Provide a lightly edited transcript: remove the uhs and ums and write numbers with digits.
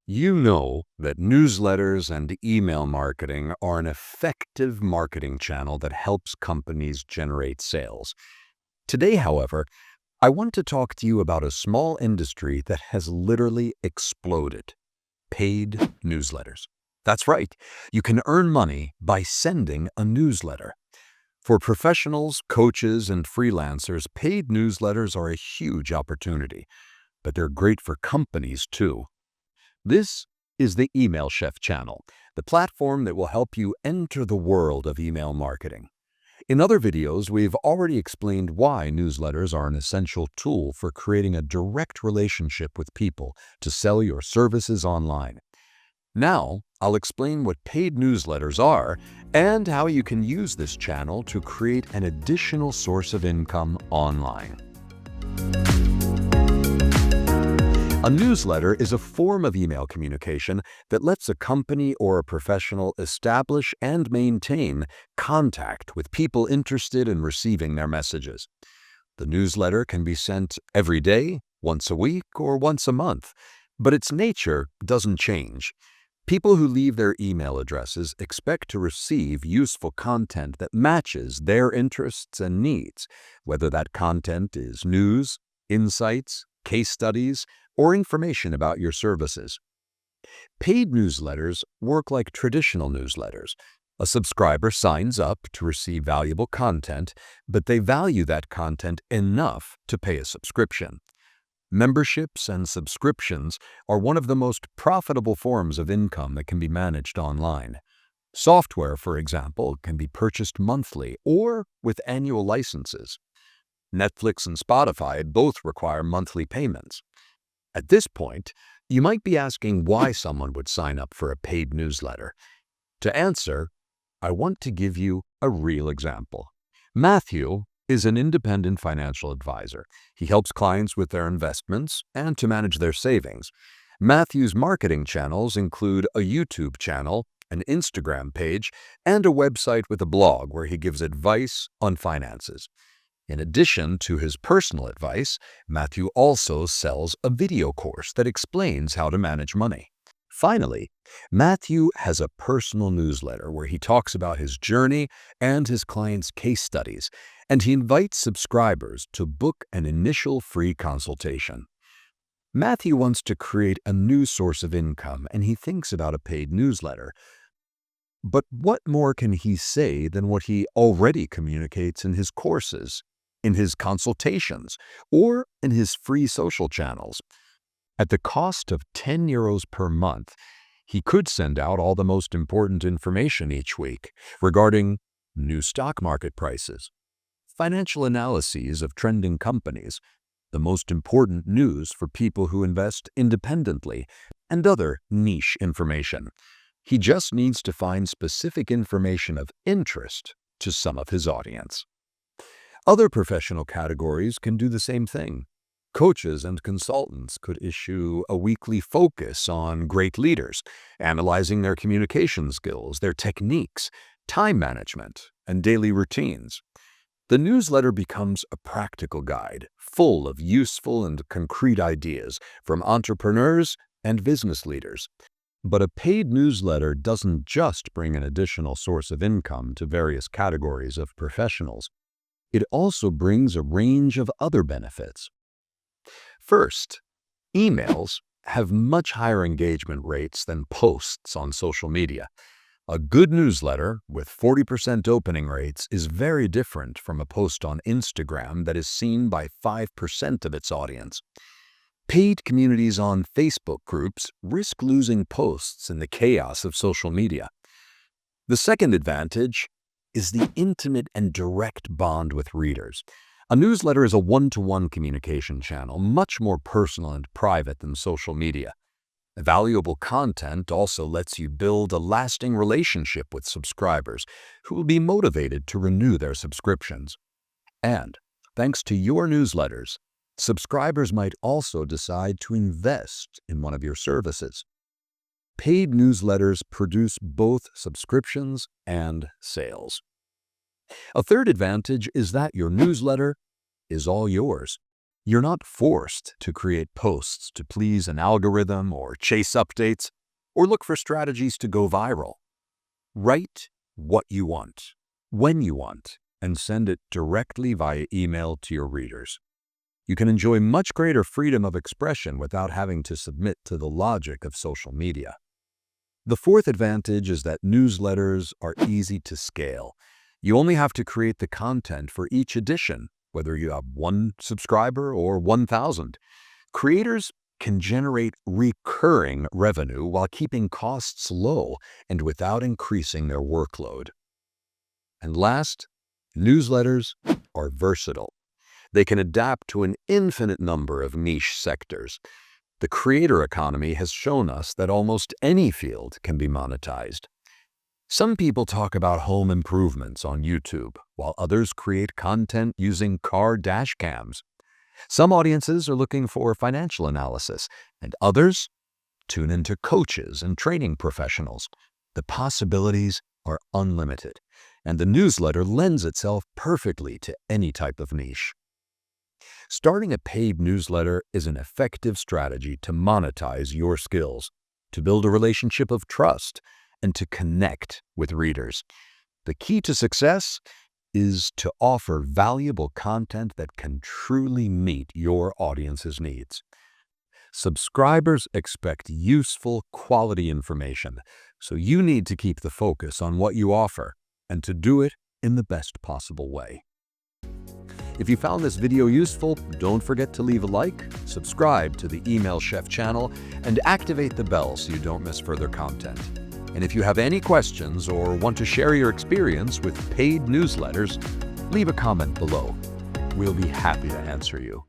You know that newsletters and email marketing are an effective marketing channel that helps companies generate sales. Today, however, I want to talk to you about a small industry that has literally exploded: paid newsletters. That's right, you can earn money by sending a newsletter. For professionals, coaches, and freelancers, paid newsletters are a huge opportunity, but they're great for companies too. This is the Email Chef channel, the platform that will help you enter the world of email marketing. In other videos, we've already explained why newsletters are an essential tool for creating a direct relationship with people to sell your services online. Now, I'll explain what paid newsletters are and how you can use this channel to create an additional source of income online. A newsletter is a form of email communication that lets a company or a professional establish and maintain contact with people interested in receiving their messages. The newsletter can be sent every day, once a week, or once a month, but its nature doesn't change. People who leave their email addresses expect to receive useful content that matches their interests and needs, whether that content is news, insights, case studies, or information about your services. Paid newsletters work like traditional newsletters. A subscriber signs up to receive valuable content, but they value that content enough to pay a subscription. Memberships and subscriptions are one of the most profitable forms of income that can be managed online. Software, for example, can be purchased monthly or with annual licenses. Netflix and Spotify both require monthly payments. At this point, you might be asking why someone would sign up for a paid newsletter. To answer, I want to give you a real example. Matthew is an independent financial advisor. He helps clients with their investments and to manage their savings. Matthew's marketing channels include a YouTube channel, an Instagram page, and a website with a blog where he gives advice on finances. In addition to his personal advice, Matthew also sells a video course that explains how to manage money. Finally, Matthew has a personal newsletter where he talks about his journey and his clients' case studies, and he invites subscribers to book an initial free consultation. Matthew wants to create a new source of income, and he thinks about a paid newsletter. But what more can he say than what he already communicates in his courses, in his consultations, or in his free social channels? At the cost of €10 per month, he could send out all the most important information each week regarding new stock market prices, financial analyses of trending companies, the most important news for people who invest independently, and other niche information. He just needs to find specific information of interest to some of his audience. Other professional categories can do the same thing. Coaches and consultants could issue a weekly focus on great leaders, analyzing their communication skills, their techniques, time management, and daily routines. The newsletter becomes a practical guide, full of useful and concrete ideas from entrepreneurs and business leaders. But a paid newsletter doesn't just bring an additional source of income to various categories of professionals. It also brings a range of other benefits. First, emails have much higher engagement rates than posts on social media. A good newsletter with 40% opening rates is very different from a post on Instagram that is seen by 5% of its audience. Paid communities on Facebook groups risk losing posts in the chaos of social media. The second advantage is the intimate and direct bond with readers. A newsletter is a one-to-one communication channel, much more personal and private than social media. Valuable content also lets you build a lasting relationship with subscribers who will be motivated to renew their subscriptions. And, thanks to your newsletters, subscribers might also decide to invest in one of your services. Paid newsletters produce both subscriptions and sales. A third advantage is that your newsletter is all yours. You're not forced to create posts to please an algorithm or chase updates or look for strategies to go viral. Write what you want, when you want, and send it directly via email to your readers. You can enjoy much greater freedom of expression without having to submit to the logic of social media. The fourth advantage is that newsletters are easy to scale. You only have to create the content for each edition, whether you have 1 subscriber or 1,000. Creators can generate recurring revenue while keeping costs low and without increasing their workload. And last, newsletters are versatile. They can adapt to an infinite number of niche sectors. The creator economy has shown us that almost any field can be monetized. Some people talk about home improvements on YouTube, while others create content using car dash cams. Some audiences are looking for financial analysis, and others tune into coaches and training professionals. The possibilities are unlimited, and the newsletter lends itself perfectly to any type of niche. Starting a paid newsletter is an effective strategy to monetize your skills, to build a relationship of trust, and to connect with readers. The key to success is to offer valuable content that can truly meet your audience's needs. Subscribers expect useful, quality information, so you need to keep the focus on what you offer and to do it in the best possible way. If you found this video useful, don't forget to leave a like, subscribe to the Email Chef channel, and activate the bell so you don't miss further content. And if you have any questions or want to share your experience with paid newsletters, leave a comment below. We'll be happy to answer you.